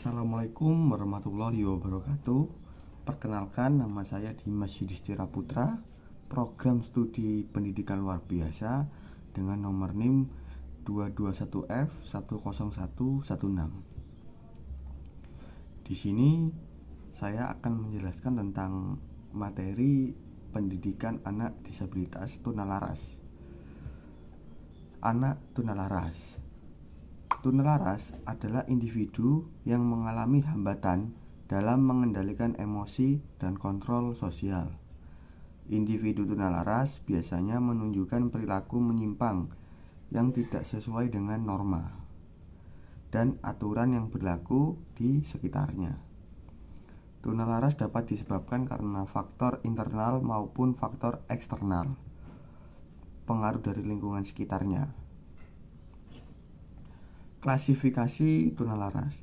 Assalamualaikum warahmatullahi wabarakatuh. Perkenalkan, nama saya Dimas Yudhistira Putra, program studi pendidikan luar biasa dengan nomor NIM 221F10116. Di sini saya akan menjelaskan tentang materi pendidikan anak disabilitas tunalaras. Anak tunalaras. Tunalaras adalah individu yang mengalami hambatan dalam mengendalikan emosi dan kontrol sosial. Individu tunalaras biasanya menunjukkan perilaku menyimpang yang tidak sesuai dengan norma dan aturan yang berlaku di sekitarnya. Tunalaras dapat disebabkan karena faktor internal maupun faktor eksternal, pengaruh dari lingkungan sekitarnya. Klasifikasi tunalaras.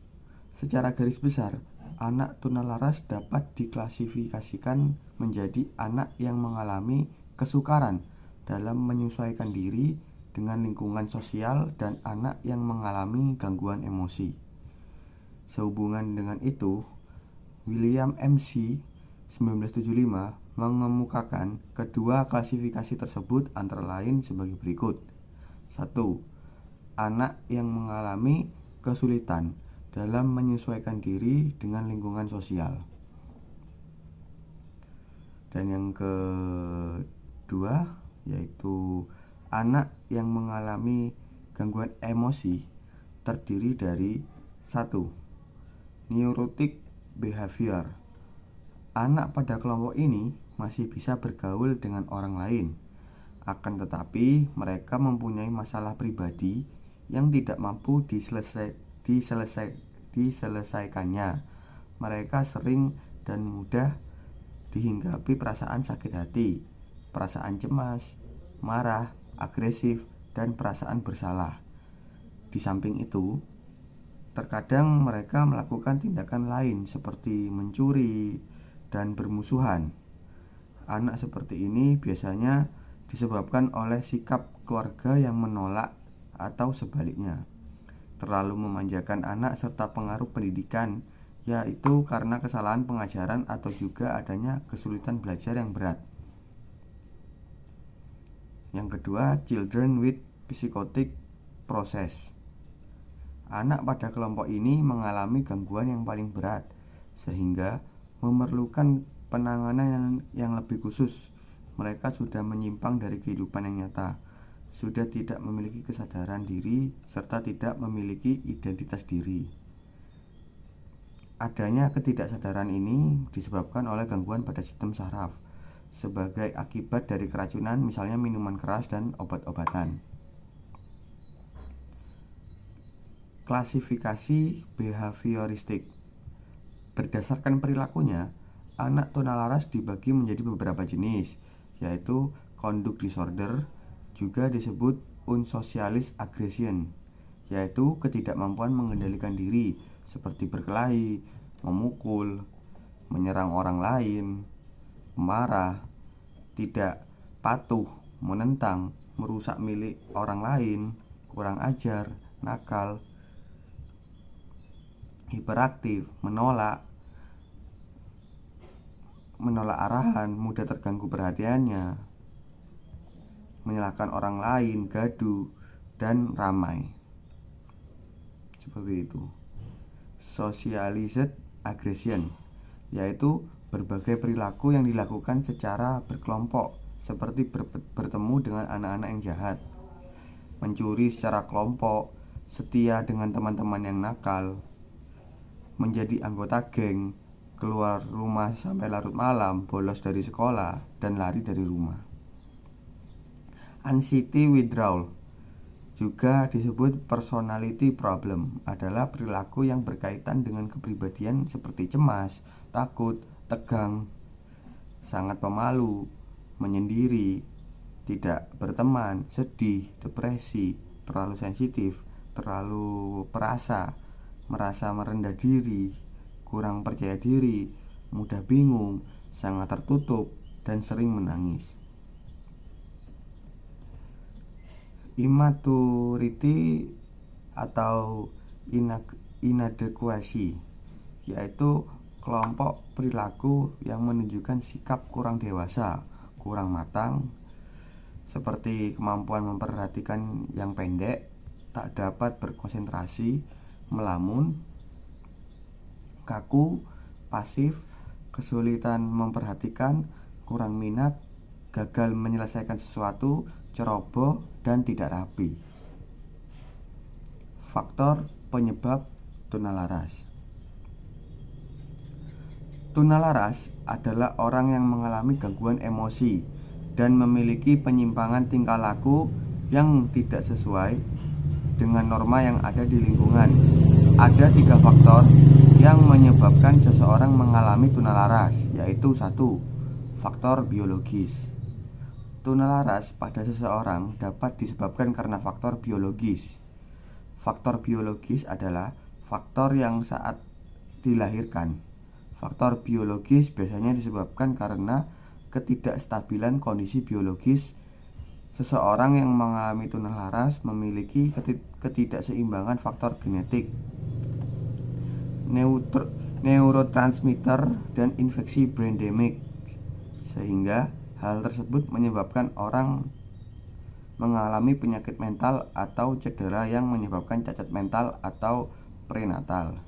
Secara garis besar, anak tunalaras dapat diklasifikasikan menjadi anak yang mengalami kesukaran dalam menyesuaikan diri dengan lingkungan sosial dan anak yang mengalami gangguan emosi. Sehubungan dengan itu, William MC 1975 mengemukakan kedua klasifikasi tersebut antara lain sebagai berikut. 1. Anak yang mengalami kesulitan dalam menyesuaikan diri dengan lingkungan sosial. Dan yang kedua yaitu anak yang mengalami gangguan emosi terdiri dari 1. Neurotic behavior. Anak pada kelompok ini masih bisa bergaul dengan orang lain, akan tetapi mereka mempunyai masalah pribadi yang tidak mampu diselesaikannya. Mereka sering dan mudah dihinggapi perasaan sakit hati, perasaan cemas, marah, agresif, dan perasaan bersalah. Di samping itu, terkadang mereka melakukan tindakan lain seperti mencuri dan bermusuhan. Anak seperti ini biasanya disebabkan oleh sikap keluarga yang menolak atau sebaliknya, terlalu memanjakan anak serta pengaruh pendidikan, yaitu karena kesalahan pengajaran atau juga adanya kesulitan belajar yang berat. Yang kedua, children with psychotic process. Anak pada kelompok ini mengalami gangguan yang paling berat sehingga memerlukan penanganan yang lebih khusus. Mereka sudah menyimpang dari kehidupan yang nyata, sudah tidak memiliki kesadaran diri, serta tidak memiliki identitas diri. Adanya ketidaksadaran ini disebabkan oleh gangguan pada sistem saraf sebagai akibat dari keracunan, misalnya minuman keras dan obat-obatan. Klasifikasi behavioristik. Berdasarkan perilakunya, anak tunalaras dibagi menjadi beberapa jenis, yaitu conduct disorder, juga disebut unsocialis aggression, yaitu ketidakmampuan mengendalikan diri seperti berkelahi, memukul, menyerang orang lain, marah, tidak patuh, menentang, merusak milik orang lain, kurang ajar, nakal, hiperaktif, menolak arahan, mudah terganggu perhatiannya, menyalahkan orang lain, gaduh, dan ramai. Seperti itu. Socialized aggression, yaitu berbagai perilaku yang dilakukan secara berkelompok, seperti bertemu dengan anak-anak yang jahat, mencuri secara kelompok, setia dengan teman-teman yang nakal, menjadi anggota geng, keluar rumah sampai larut malam, bolos dari sekolah, dan lari dari rumah. Anxiety withdrawal, juga disebut personality problem, adalah perilaku yang berkaitan dengan kepribadian seperti cemas, takut, tegang, sangat pemalu, menyendiri, tidak berteman, sedih, depresi, terlalu sensitif, terlalu perasa, merasa merendah diri, kurang percaya diri, mudah bingung, sangat tertutup, dan sering menangis. Immaturity atau inadequacy yaitu kelompok perilaku yang menunjukkan sikap kurang dewasa, kurang matang, seperti kemampuan memperhatikan yang pendek, tak dapat berkonsentrasi, melamun, kaku, pasif, kesulitan memperhatikan, kurang minat, gagal menyelesaikan sesuatu, ceroboh, dan tidak rapi. Faktor penyebab tunalaras. Tunalaras adalah orang yang mengalami gangguan emosi dan memiliki penyimpangan tingkah laku yang tidak sesuai dengan norma yang ada di lingkungan. Ada 3 faktor yang menyebabkan seseorang mengalami tunalaras, yaitu 1. Faktor biologis. Tunalaras pada seseorang dapat disebabkan karena faktor biologis. Faktor biologis adalah faktor yang saat dilahirkan. Faktor biologis biasanya disebabkan karena ketidakstabilan kondisi biologis. Seseorang yang mengalami tunalaras memiliki ketidakseimbangan faktor genetik, neurotransmitter, dan infeksi brain damage, sehingga hal tersebut menyebabkan orang mengalami penyakit mental atau cedera yang menyebabkan cacat mental atau prenatal.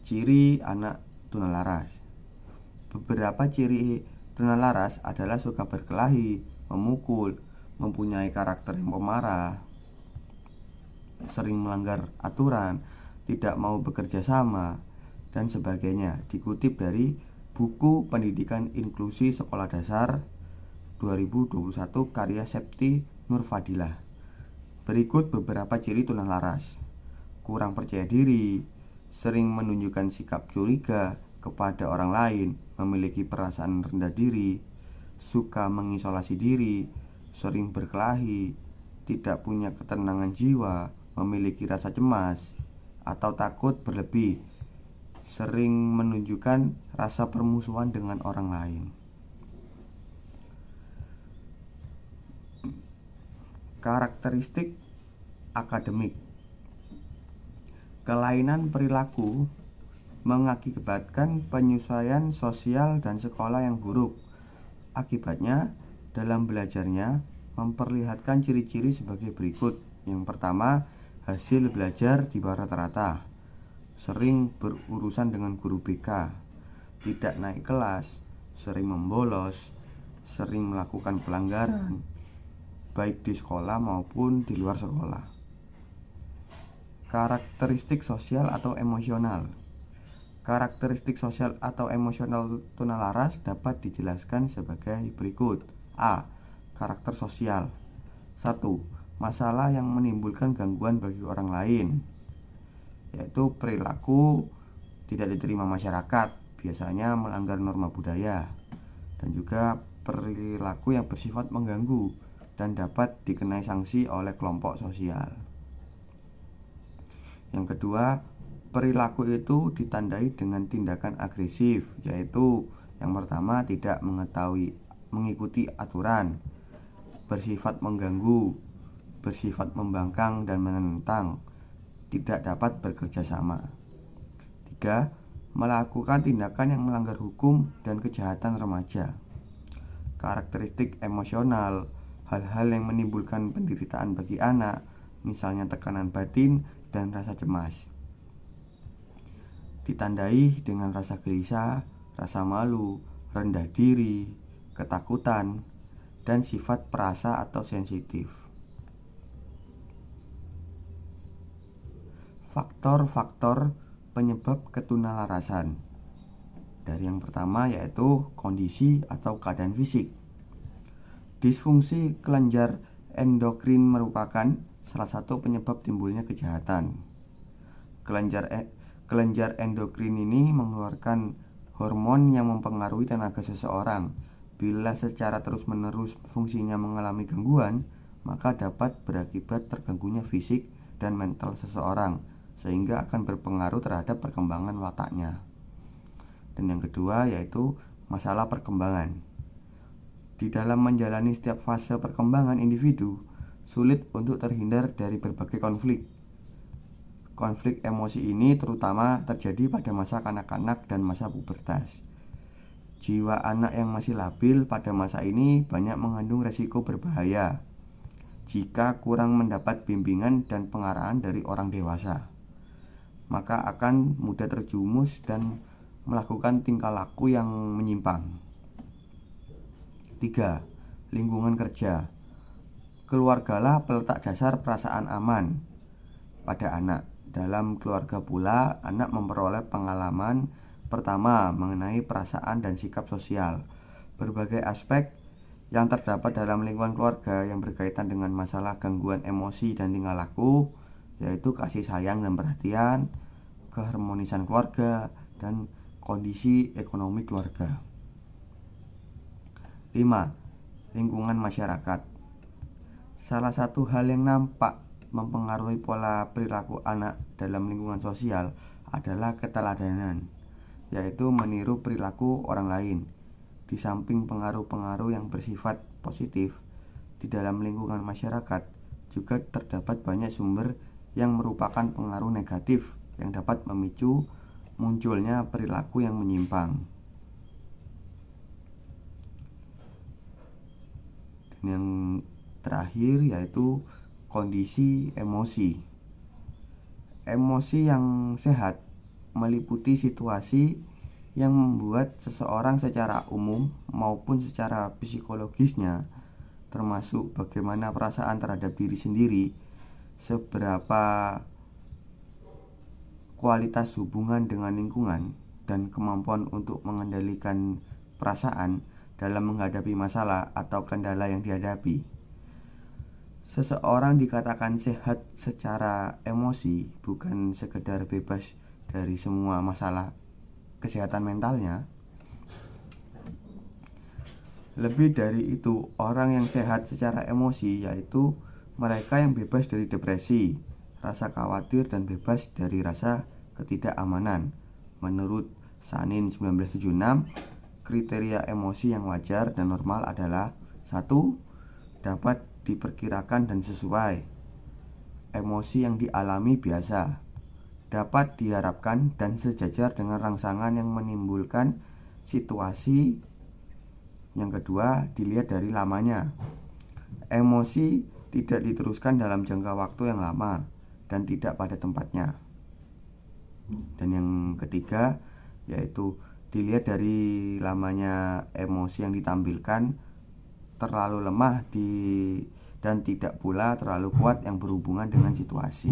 Ciri anak tunalaras. Beberapa ciri tunalaras adalah suka berkelahi, memukul, mempunyai karakter yang pemarah, sering melanggar aturan, tidak mau bekerja sama, dan sebagainya. Dikutip dari buku Pendidikan Inklusi Sekolah Dasar 2021 karya Septi Nurfadilah. Berikut beberapa ciri tunalaras. Kurang percaya diri, sering menunjukkan sikap curiga kepada orang lain, memiliki perasaan rendah diri, suka mengisolasi diri, sering berkelahi, tidak punya ketenangan jiwa, memiliki rasa cemas atau takut berlebih, sering menunjukkan rasa permusuhan dengan orang lain. Karakteristik akademik. Kelainan perilaku mengakibatkan penyesuaian sosial dan sekolah yang buruk. Akibatnya, dalam belajarnya memperlihatkan ciri-ciri sebagai berikut. Yang pertama, hasil belajar di bawah rata-rata, sering berurusan dengan guru BK, tidak naik kelas, sering membolos, sering melakukan pelanggaran, baik di sekolah maupun di luar sekolah. Karakteristik sosial atau emosional. Karakteristik sosial atau emosional tunalaras dapat dijelaskan sebagai berikut. A. Karakter sosial. 1. Masalah yang menimbulkan gangguan bagi orang lain, yaitu perilaku tidak diterima masyarakat, biasanya melanggar norma budaya, dan juga perilaku yang bersifat mengganggu dan dapat dikenai sanksi oleh kelompok sosial. Yang kedua, perilaku itu ditandai dengan tindakan agresif, yaitu yang pertama tidak mengikuti aturan, bersifat mengganggu, bersifat membangkang dan menentang, tidak dapat bekerja sama. 3. Melakukan tindakan yang melanggar hukum dan kejahatan remaja. Karakteristik emosional, hal-hal yang menimbulkan penderitaan bagi anak, misalnya tekanan batin dan rasa cemas, ditandai dengan rasa gelisah, rasa malu, rendah diri, ketakutan, dan sifat perasa atau sensitif. Faktor-faktor penyebab ketunalarasan. Dari yang pertama yaitu kondisi atau keadaan fisik. Disfungsi kelenjar endokrin merupakan salah satu penyebab timbulnya kejahatan. Kelenjar endokrin ini mengeluarkan hormon yang mempengaruhi tenaga seseorang. Bila secara terus-menerus fungsinya mengalami gangguan, maka dapat berakibat terganggunya fisik dan mental seseorang, sehingga akan berpengaruh terhadap perkembangan wataknya. Dan yang kedua yaitu masalah perkembangan. Di dalam menjalani setiap fase perkembangan individu, sulit untuk terhindar dari berbagai konflik. Konflik emosi ini terutama terjadi pada masa kanak-kanak dan masa pubertas. Jiwa anak yang masih labil pada masa ini banyak mengandung resiko berbahaya jika kurang mendapat bimbingan dan pengarahan dari orang dewasa. Maka akan mudah terjumus dan melakukan tingkah laku yang menyimpang. 3. Lingkungan kerja. Keluargalah peletak dasar perasaan aman pada anak. Dalam keluarga pula, anak memperoleh pengalaman pertama mengenai perasaan dan sikap sosial. Berbagai aspek yang terdapat dalam lingkungan keluarga yang berkaitan dengan masalah gangguan emosi dan tingkah laku, yaitu kasih sayang dan perhatian, keharmonisan keluarga, dan kondisi ekonomi keluarga. 5. Lingkungan masyarakat. Salah satu hal yang nampak mempengaruhi pola perilaku anak dalam lingkungan sosial adalah keteladanan, yaitu meniru perilaku orang lain. Di samping pengaruh-pengaruh yang bersifat positif, di dalam lingkungan masyarakat juga terdapat banyak sumber yang merupakan pengaruh negatif yang dapat memicu munculnya perilaku yang menyimpang. Dan yang terakhir yaitu kondisi emosi. Emosi yang sehat meliputi situasi yang membuat seseorang secara umum maupun secara psikologisnya, termasuk bagaimana perasaan terhadap diri sendiri, seberapa kualitas hubungan dengan lingkungan, dan kemampuan untuk mengendalikan perasaan dalam menghadapi masalah atau kendala yang dihadapi. Seseorang dikatakan sehat secara emosi bukan sekedar bebas dari semua masalah kesehatan mentalnya. Lebih dari itu, orang yang sehat secara emosi yaitu mereka yang bebas dari depresi, rasa khawatir, dan bebas dari rasa ketidakamanan. Menurut Sanin 1976, kriteria emosi yang wajar dan normal adalah 1. Dapat diperkirakan dan sesuai. Emosi yang dialami biasa, dapat diharapkan dan sejajar dengan rangsangan yang menimbulkan situasi. Yang kedua, dilihat dari lamanya. Emosi tidak diteruskan dalam jangka waktu yang lama dan tidak pada tempatnya. Dan yang ketiga, yaitu dilihat dari lamanya emosi yang ditampilkan terlalu lemah dan tidak pula terlalu kuat yang berhubungan dengan situasi.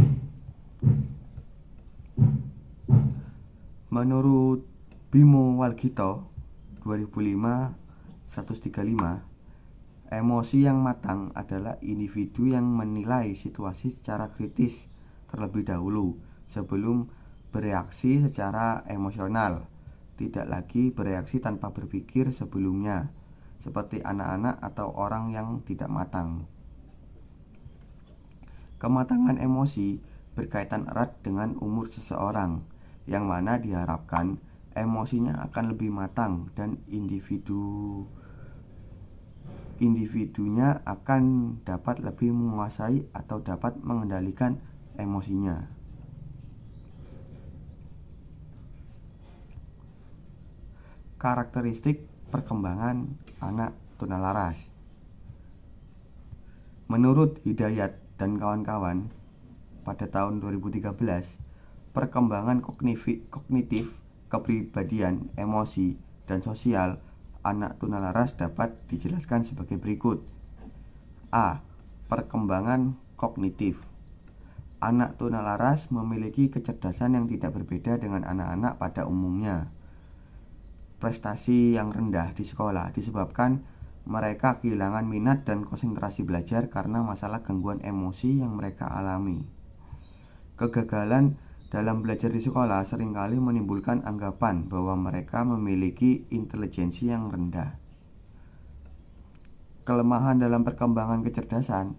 Menurut Bimo Walgito 2005-135, emosi yang matang adalah individu yang menilai situasi secara kritis terlebih dahulu sebelum bereaksi secara emosional, tidak lagi bereaksi tanpa berpikir sebelumnya, seperti anak-anak atau orang yang tidak matang. Kematangan emosi berkaitan erat dengan umur seseorang, yang mana diharapkan emosinya akan lebih matang dan individunya akan dapat lebih menguasai atau dapat mengendalikan emosinya. Karakteristik perkembangan anak tunalaras. Menurut Hidayat dan kawan-kawan, pada tahun 2013, perkembangan kognitif, kepribadian, emosi, dan sosial anak tunalaras dapat dijelaskan sebagai berikut. A. Perkembangan kognitif. Anak tunalaras memiliki kecerdasan yang tidak berbeda dengan anak-anak pada umumnya. Prestasi yang rendah di sekolah disebabkan mereka kehilangan minat dan konsentrasi belajar karena masalah gangguan emosi yang mereka alami. Kegagalan dalam belajar di sekolah seringkali menimbulkan anggapan bahwa mereka memiliki intelijensi yang rendah. Kelemahan dalam perkembangan kecerdasan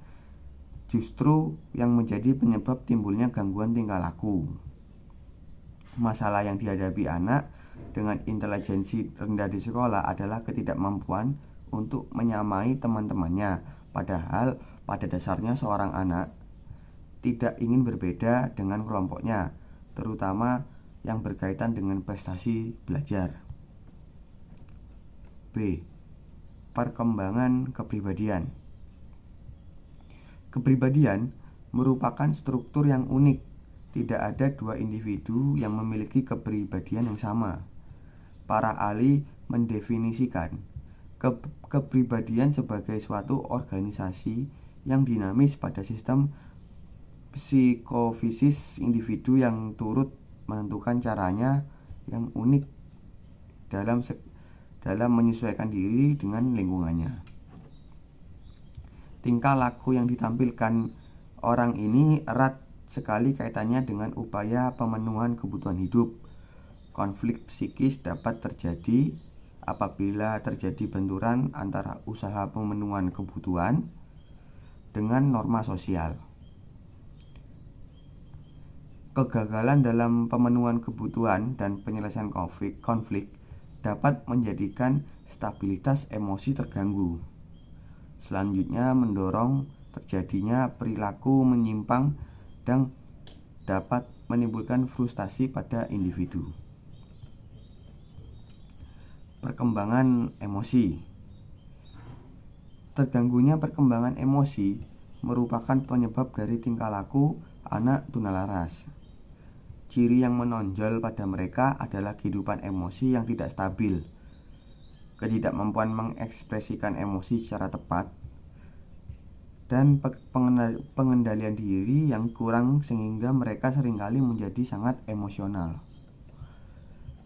justru yang menjadi penyebab timbulnya gangguan tingkah laku. Masalah yang dihadapi anak dengan intelijensi rendah di sekolah adalah ketidakmampuan untuk menyamai teman-temannya, padahal pada dasarnya seorang anak tidak ingin berbeda dengan kelompoknya, terutama yang berkaitan dengan prestasi belajar. B. Perkembangan kepribadian. Kepribadian merupakan struktur yang unik. Tidak ada dua individu yang memiliki kepribadian yang sama. Para ahli mendefinisikan kepribadian sebagai suatu organisasi yang dinamis pada sistem psikofisis individu yang turut menentukan caranya yang unik dalam menyesuaikan diri dengan lingkungannya. Tingkah laku yang ditampilkan orang ini erat sekali kaitannya dengan upaya pemenuhan kebutuhan hidup. Konflik psikis dapat terjadi apabila terjadi benturan antara usaha pemenuhan kebutuhan dengan norma sosial. Kegagalan dalam pemenuhan kebutuhan dan penyelesaian konflik dapat menjadikan stabilitas emosi terganggu. Selanjutnya mendorong terjadinya perilaku menyimpang dan dapat menimbulkan frustasi pada individu. Perkembangan emosi. Terganggunya perkembangan emosi merupakan penyebab dari tingkah laku anak tunalaras. Ciri yang menonjol pada mereka adalah kehidupan emosi yang tidak stabil, ketidakmampuan mengekspresikan emosi secara tepat, dan pengendalian diri yang kurang sehingga mereka seringkali menjadi sangat emosional.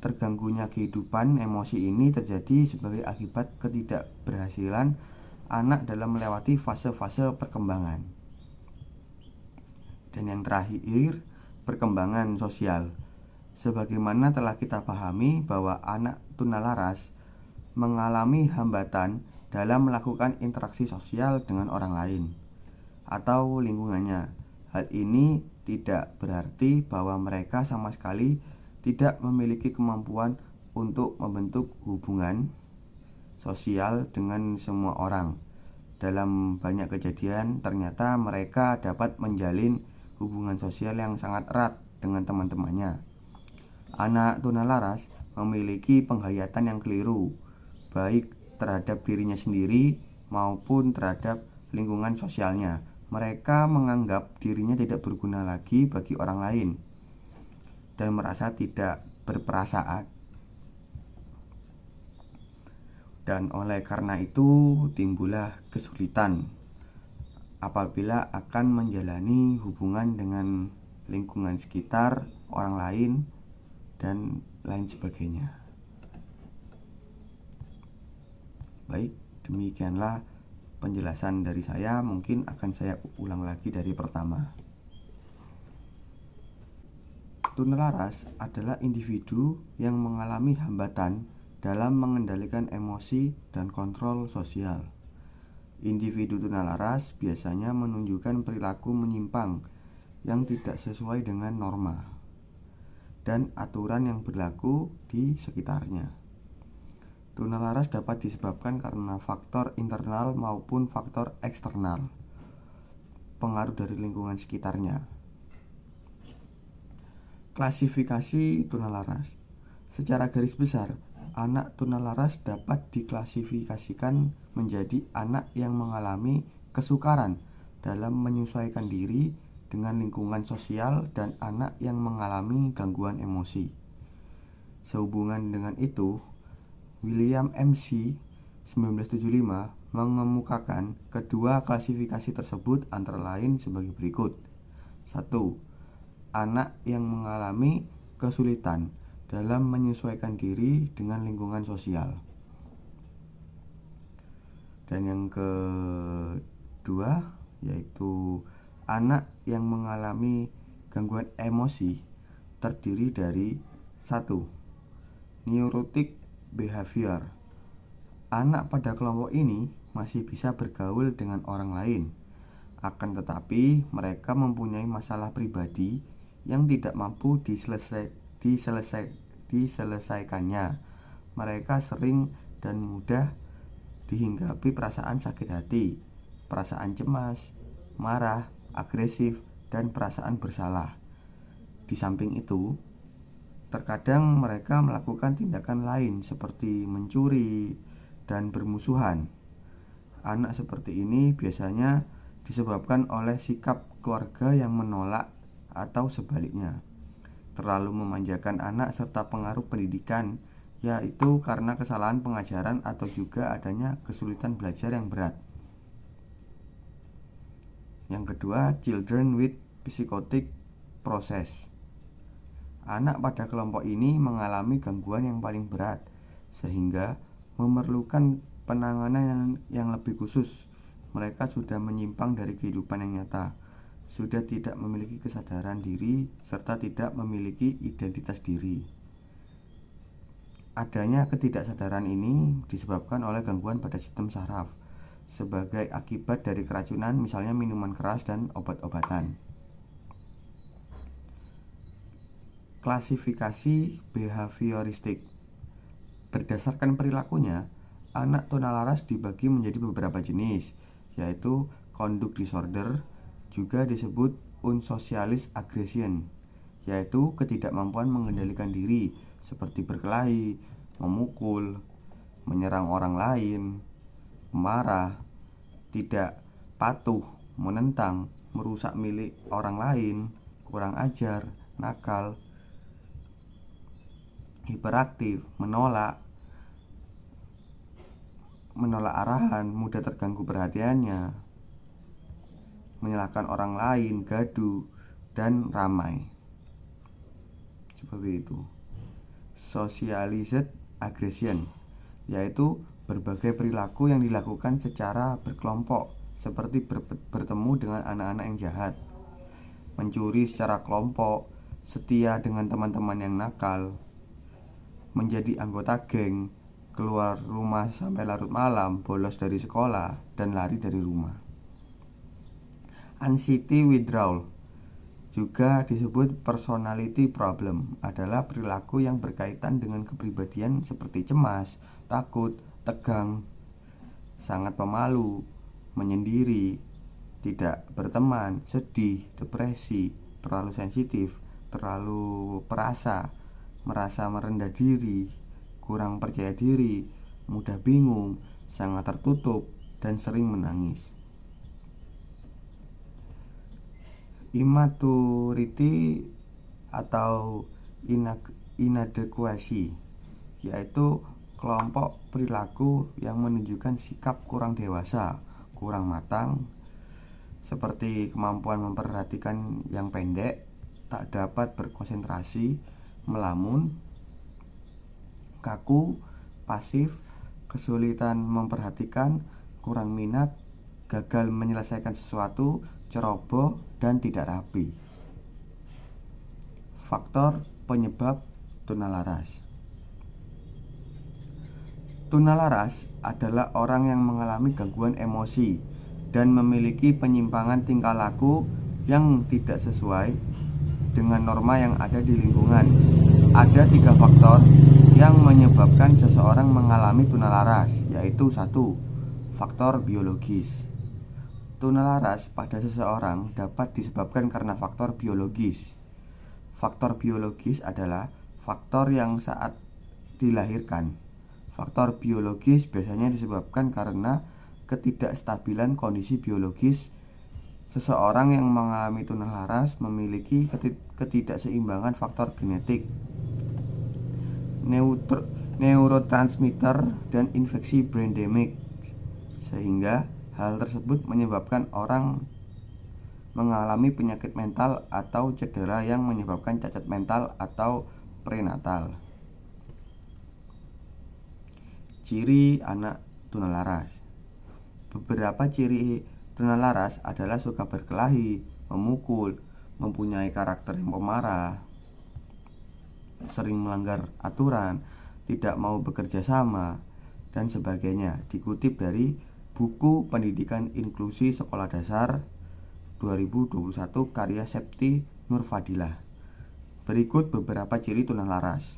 Terganggunya kehidupan emosi ini terjadi sebagai akibat ketidakberhasilan anak dalam melewati fase-fase perkembangan. Dan yang terakhir, perkembangan sosial. Sebagaimana telah kita pahami bahwa anak tunalaras mengalami hambatan dalam melakukan interaksi sosial dengan orang lain atau lingkungannya. Hal ini tidak berarti bahwa mereka sama sekali tidak memiliki kemampuan untuk membentuk hubungan sosial dengan semua orang. Dalam banyak kejadian, ternyata mereka dapat menjalin hubungan sosial yang sangat erat dengan teman-temannya. Anak tunalaras memiliki penghayatan yang keliru, baik terhadap dirinya sendiri maupun terhadap lingkungan sosialnya. Mereka menganggap dirinya tidak berguna lagi bagi orang lain dan merasa tidak berperasaan. Dan oleh karena itu timbullah kesulitan apabila akan menjalani hubungan dengan lingkungan sekitar, orang lain, dan lain sebagainya. Baik, demikianlah penjelasan dari saya. Mungkin akan saya ulang lagi dari pertama. Tunalaras adalah individu yang mengalami hambatan dalam mengendalikan emosi dan kontrol sosial. Individu tunalaras biasanya menunjukkan perilaku menyimpang yang tidak sesuai dengan norma dan aturan yang berlaku di sekitarnya. Tunalaras dapat disebabkan karena faktor internal maupun faktor eksternal, pengaruh dari lingkungan sekitarnya. Klasifikasi tunalaras. Secara garis besar, anak tunalaras dapat diklasifikasikan menjadi anak yang mengalami kesukaran dalam menyesuaikan diri dengan lingkungan sosial dan anak yang mengalami gangguan emosi. Sehubungan dengan itu, William MC 1975 mengemukakan kedua klasifikasi tersebut antara lain sebagai berikut. 1. Anak yang mengalami kesulitan dalam menyesuaikan diri dengan lingkungan sosial. Dan yang kedua yaitu anak yang mengalami gangguan emosi terdiri dari 1. Neurotic behavior. Anak pada kelompok ini masih bisa bergaul dengan orang lain, akan tetapi mereka mempunyai masalah pribadi yang tidak mampu diselesaikannya. Mereka sering dan mudah dihinggapi perasaan sakit hati, perasaan cemas, marah, agresif, dan perasaan bersalah. Di samping itu, terkadang mereka melakukan tindakan lain seperti mencuri dan bermusuhan. Anak seperti ini biasanya disebabkan oleh sikap keluarga yang menolak atau sebaliknya, terlalu memanjakan anak serta pengaruh pendidikan, yaitu karena kesalahan pengajaran atau juga adanya kesulitan belajar yang berat. Yang kedua, children with psychotic process. Anak pada kelompok ini mengalami gangguan yang paling berat, sehingga memerlukan penanganan yang lebih khusus. Mereka sudah menyimpang dari kehidupan yang nyata, sudah tidak memiliki kesadaran diri, serta tidak memiliki identitas diri. Adanya ketidaksadaran ini disebabkan oleh gangguan pada sistem saraf sebagai akibat dari keracunan, misalnya minuman keras dan obat-obatan. Klasifikasi behavioristik. Berdasarkan perilakunya, anak tunalaras dibagi menjadi beberapa jenis, yaitu conduct disorder, juga disebut unsocialis aggression, yaitu ketidakmampuan mengendalikan diri seperti berkelahi, memukul, menyerang orang lain, marah, tidak patuh, menentang, merusak milik orang lain, kurang ajar, nakal, hiperaktif, menolak arahan, mudah terganggu perhatiannya, menyalahkan orang lain, gaduh, dan ramai. Seperti itu. Socialized aggression, yaitu berbagai perilaku yang dilakukan secara berkelompok, seperti bertemu dengan anak-anak yang jahat, mencuri secara kelompok, setia dengan teman-teman yang nakal, menjadi anggota geng, keluar rumah sampai larut malam, bolos dari sekolah, dan lari dari rumah. Anxiety withdrawal, juga disebut personality problem, adalah perilaku yang berkaitan dengan kepribadian seperti cemas, takut, tegang, sangat pemalu, menyendiri, tidak berteman, sedih, depresi, terlalu sensitif, terlalu perasa, merasa merendah diri, kurang percaya diri, mudah bingung, sangat tertutup, dan sering menangis. Immaturity atau inadequacy, yaitu kelompok perilaku yang menunjukkan sikap kurang dewasa, kurang matang, seperti kemampuan memperhatikan yang pendek, tak dapat berkonsentrasi, melamun, kaku, pasif, kesulitan memperhatikan, kurang minat, gagal menyelesaikan sesuatu, ceroboh, dan tidak rapi. Faktor penyebab tunalaras. Tunalaras adalah orang yang mengalami gangguan emosi dan memiliki penyimpangan tingkah laku yang tidak sesuai dengan norma yang ada di lingkungan. Ada 3 faktor yang menyebabkan seseorang mengalami tunalaras, yaitu 1. Faktor biologis. Tunalaras pada seseorang dapat disebabkan karena faktor biologis. Faktor biologis adalah faktor yang saat dilahirkan. Faktor biologis biasanya disebabkan karena ketidakstabilan kondisi biologis. Seseorang yang mengalami tunalaras memiliki ketidakseimbangan faktor genetik, neurotransmitter, dan infeksi brain damage, sehingga hal tersebut menyebabkan orang mengalami penyakit mental atau cedera yang menyebabkan cacat mental atau prenatal. Ciri anak tunalaras. Beberapa ciri tunalaras adalah suka berkelahi, memukul, mempunyai karakter yang pemarah, sering melanggar aturan, tidak mau bekerja sama, dan sebagainya. Dikutip dari buku Pendidikan Inklusi Sekolah Dasar 2021 karya Septi Nurfadilah. Berikut beberapa ciri tunalaras.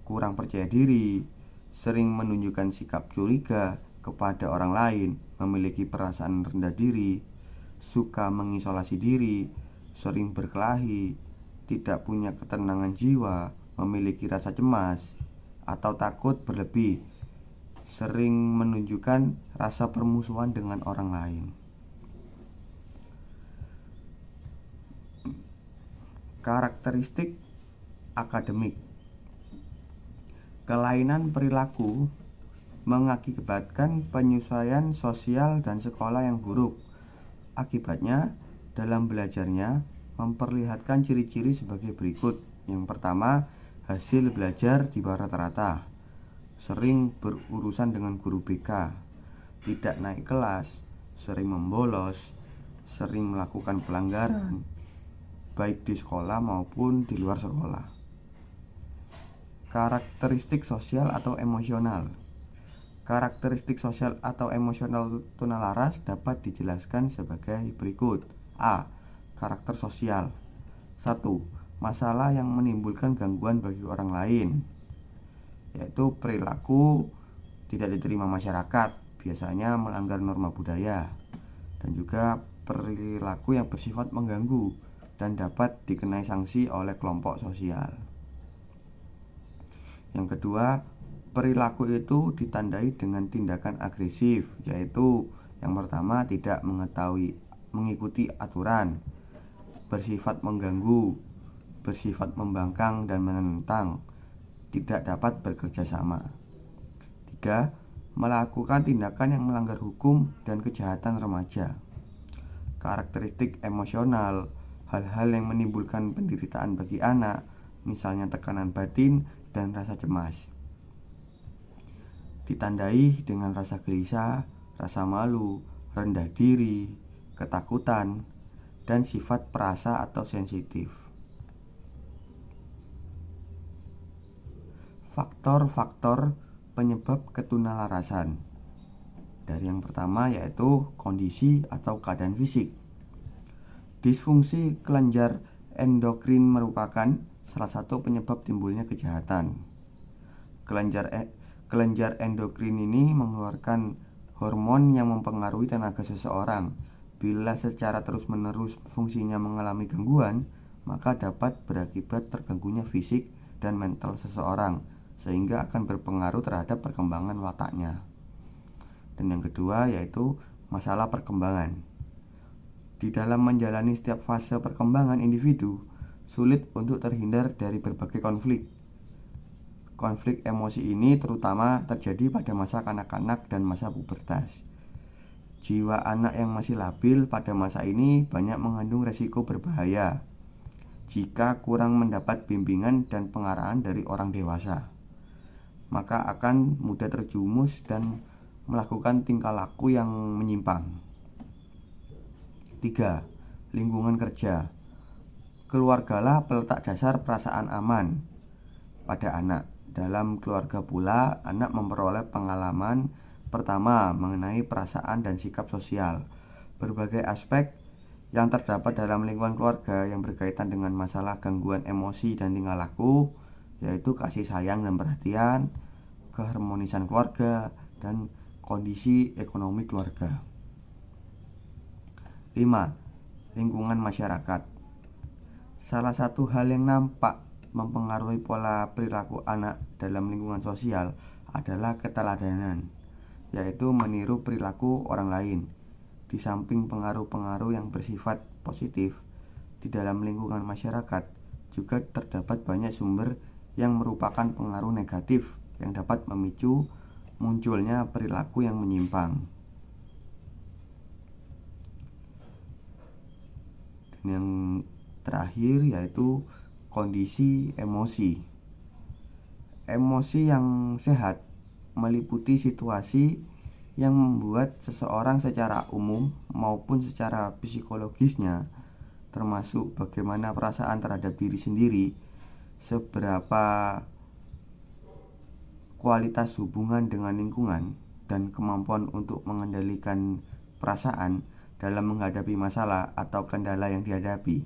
Kurang percaya diri, sering menunjukkan sikap curiga kepada orang lain, memiliki perasaan rendah diri, suka mengisolasi diri, sering berkelahi, tidak punya ketenangan jiwa, memiliki rasa cemas atau takut berlebih, sering menunjukkan rasa permusuhan dengan orang lain. Karakteristik akademik. Kelainan perilaku mengakibatkan penyesuaian sosial dan sekolah yang buruk. Akibatnya, dalam belajarnya memperlihatkan ciri-ciri sebagai berikut. Yang pertama, hasil belajar di bawah rata-rata, sering berurusan dengan guru BK, tidak naik kelas, sering membolos, sering melakukan pelanggaran, baik di sekolah maupun di luar sekolah. Karakteristik sosial atau emosional. Karakteristik sosial atau emosional tunalaras dapat dijelaskan sebagai berikut. A. Karakter sosial. 1. Masalah yang menimbulkan gangguan bagi orang lain, yaitu perilaku tidak diterima masyarakat, biasanya melanggar norma budaya, dan juga perilaku yang bersifat mengganggu dan dapat dikenai sanksi oleh kelompok sosial. Yang kedua, perilaku itu ditandai dengan tindakan agresif, yaitu yang pertama tidak mengikuti aturan, bersifat mengganggu, bersifat membangkang dan menentang, tidak dapat bekerja sama. 3. Melakukan tindakan yang melanggar hukum dan kejahatan remaja. Karakteristik emosional, hal-hal yang menimbulkan penderitaan bagi anak, misalnya tekanan batin dan rasa cemas, ditandai dengan rasa gelisah, rasa malu, rendah diri, ketakutan, dan sifat perasa atau sensitif. Faktor-faktor penyebab ketunalarasan. Dari yang pertama yaitu kondisi atau keadaan fisik. Disfungsi kelenjar endokrin merupakan salah satu penyebab timbulnya kejahatan. Kelenjar endokrin ini mengeluarkan hormon yang mempengaruhi tenaga seseorang. Bila secara terus-menerus fungsinya mengalami gangguan, maka dapat berakibat terganggunya fisik dan mental seseorang, sehingga akan berpengaruh terhadap perkembangan wataknya. Dan yang kedua yaitu masalah perkembangan. Di dalam menjalani setiap fase perkembangan individu, sulit untuk terhindar dari berbagai konflik. Konflik emosi ini terutama terjadi pada masa kanak-kanak dan masa pubertas. Jiwa anak yang masih labil pada masa ini banyak mengandung resiko berbahaya jika kurang mendapat bimbingan dan pengarahan dari orang dewasa. Maka akan mudah terjumus dan melakukan tingkah laku yang menyimpang. 3. Lingkungan kerja. Keluargalah peletak dasar perasaan aman pada anak. Dalam keluarga pula, anak memperoleh pengalaman pertama mengenai perasaan dan sikap sosial. Berbagai aspek yang terdapat dalam lingkungan keluarga yang berkaitan dengan masalah gangguan emosi dan tingkah laku, yaitu kasih sayang dan perhatian, keharmonisan keluarga, dan kondisi ekonomi keluarga. 5. Lingkungan masyarakat. Salah satu hal yang nampak mempengaruhi pola perilaku anak dalam lingkungan sosial adalah keteladanan, yaitu meniru perilaku orang lain. Di samping pengaruh-pengaruh yang bersifat positif, di dalam lingkungan masyarakat juga terdapat banyak sumber yang merupakan pengaruh negatif yang dapat memicu munculnya perilaku yang menyimpang. Dan yang terakhir yaitu kondisi emosi. Emosi yang sehat meliputi situasi yang membuat seseorang secara umum maupun secara psikologisnya, termasuk bagaimana perasaan terhadap diri sendiri, seberapa kualitas hubungan dengan lingkungan, dan kemampuan untuk mengendalikan perasaan dalam menghadapi masalah atau kendala yang dihadapi.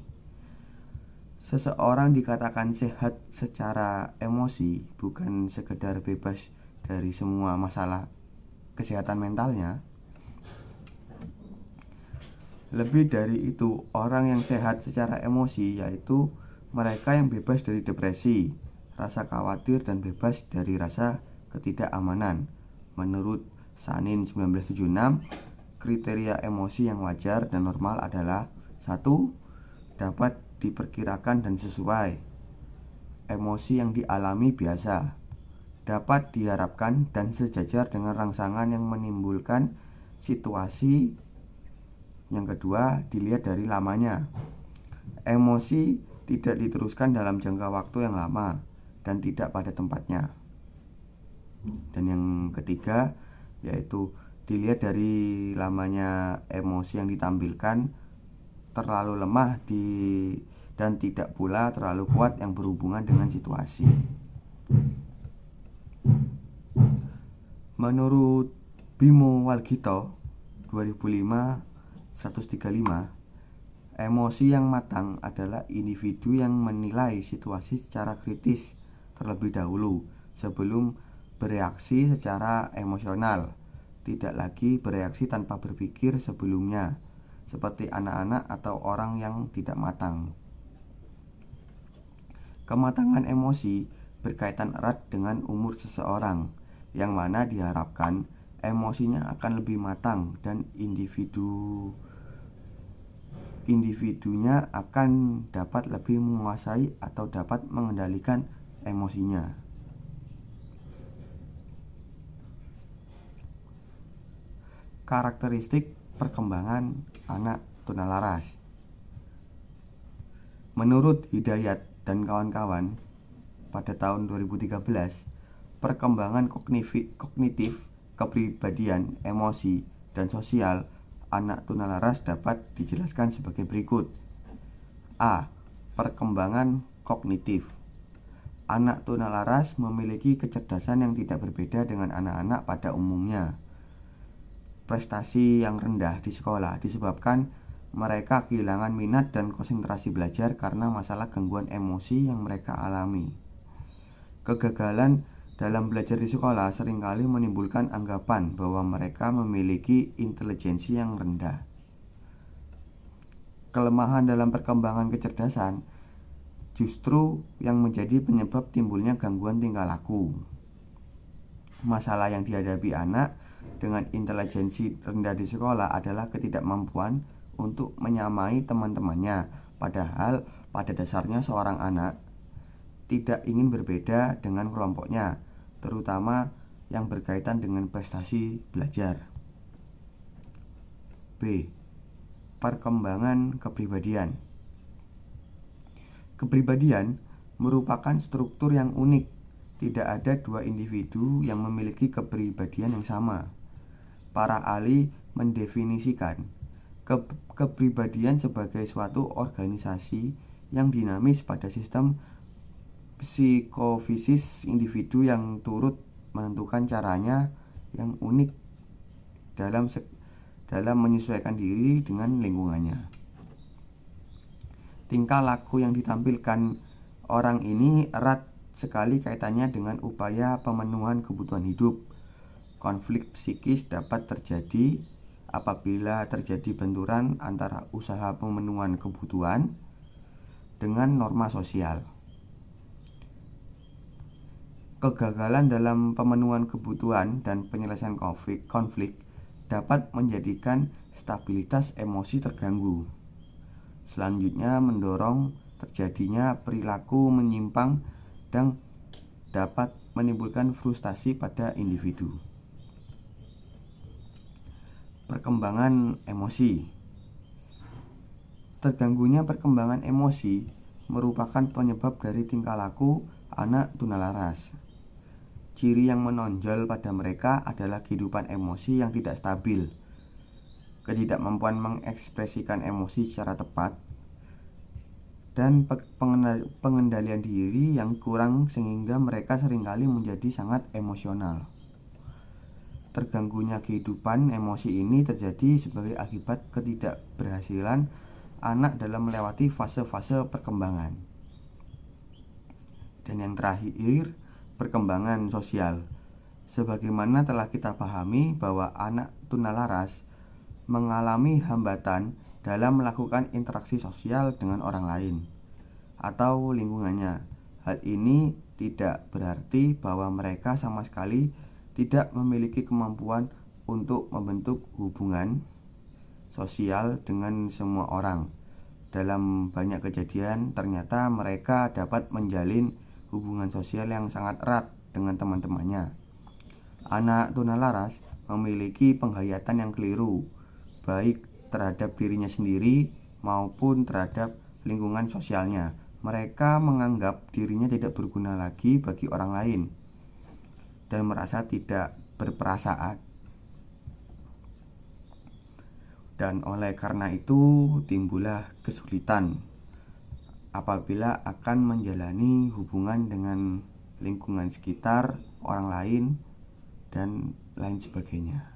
Seseorang dikatakan sehat secara emosi bukan sekedar bebas dari semua masalah kesehatan mentalnya, Lebih dari itu, orang yang sehat secara emosi yaitu mereka yang bebas dari depresi, rasa khawatir, dan bebas dari rasa ketidakamanan. Menurut Sanin 1976, kriteria emosi yang wajar dan normal adalah: 1. Dapat diperkirakan dan sesuai. Emosi yang dialami biasa, dapat diharapkan dan sejajar dengan rangsangan yang menimbulkan situasi. Yang kedua, dilihat dari lamanya. Emosi tidak diteruskan dalam jangka waktu yang lama dan tidak pada tempatnya. Dan yang ketiga, yaitu dilihat dari lamanya emosi yang ditampilkan terlalu lemah dan tidak pula terlalu kuat yang berhubungan dengan situasi. Menurut Bimo Walgito 2005 135, emosi yang matang adalah individu yang menilai situasi secara kritis terlebih dahulu sebelum bereaksi secara emosional, tidak lagi bereaksi tanpa berpikir sebelumnya, seperti anak-anak atau orang yang tidak matang. Kematangan emosi berkaitan erat dengan umur seseorang, yang mana diharapkan emosinya akan lebih matang dan individunya akan dapat lebih menguasai atau dapat mengendalikan emosinya. Karakteristik perkembangan anak tunalaras. Menurut Hidayat dan kawan-kawan, pada tahun 2013, perkembangan kognitif, kepribadian, emosi, dan sosial anak tunalaras dapat dijelaskan sebagai berikut. A. Perkembangan kognitif. Anak tunalaras memiliki kecerdasan yang tidak berbeda dengan anak-anak pada umumnya. Prestasi yang rendah di sekolah disebabkan mereka kehilangan minat dan konsentrasi belajar karena masalah gangguan emosi yang mereka alami. Kegagalan dalam belajar di sekolah seringkali menimbulkan anggapan bahwa mereka memiliki intelijensi yang rendah. Kelemahan dalam perkembangan kecerdasan justru yang menjadi penyebab timbulnya gangguan tingkah laku. Masalah yang dihadapi anak dengan intelijensi rendah di sekolah adalah ketidakmampuan untuk menyamai teman-temannya, padahal pada dasarnya seorang anak tidak ingin berbeda dengan kelompoknya, terutama yang berkaitan dengan prestasi belajar. B. Perkembangan kepribadian. Kepribadian merupakan struktur yang unik. Tidak ada dua individu yang memiliki kepribadian yang sama. Para ahli mendefinisikan kepribadian sebagai suatu organisasi yang dinamis pada sistem psikofisis individu yang turut menentukan caranya yang unik dalam menyesuaikan diri dengan lingkungannya. Tingkah laku yang ditampilkan orang ini erat sekali kaitannya dengan upaya pemenuhan kebutuhan hidup. Konflik psikis dapat terjadi apabila terjadi benturan antara usaha pemenuhan kebutuhan dengan norma sosial. Kegagalan dalam pemenuhan kebutuhan dan penyelesaian konflik dapat menjadikan stabilitas emosi terganggu. Selanjutnya mendorong terjadinya perilaku menyimpang dan dapat menimbulkan frustasi pada individu. Perkembangan emosi. Terganggunya perkembangan emosi merupakan penyebab dari tingkah laku anak tunalaras. Ciri yang menonjol pada mereka adalah kehidupan emosi yang tidak stabil, ketidakmampuan mengekspresikan emosi secara tepat, dan pengendalian diri yang kurang sehingga mereka seringkali menjadi sangat emosional. Terganggunya kehidupan emosi ini terjadi sebagai akibat ketidakberhasilan anak dalam melewati fase-fase perkembangan. Dan yang terakhir, perkembangan sosial. Sebagaimana telah kita pahami bahwa anak tunalaras mengalami hambatan dalam melakukan interaksi sosial dengan orang lain atau lingkungannya. Hal ini tidak berarti bahwa mereka sama sekali tidak memiliki kemampuan untuk membentuk hubungan sosial dengan semua orang. Dalam banyak kejadian, ternyata mereka dapat menjalin hubungan sosial yang sangat erat dengan teman-temannya. Anak tunalaras memiliki penghayatan yang keliru, baik terhadap dirinya sendiri maupun terhadap lingkungan sosialnya. Mereka menganggap dirinya tidak berguna lagi bagi orang lain dan merasa tidak berperasaan. Dan oleh karena itu timbullah kesulitan apabila akan menjalani hubungan dengan lingkungan sekitar, orang lain, dan lain sebagainya.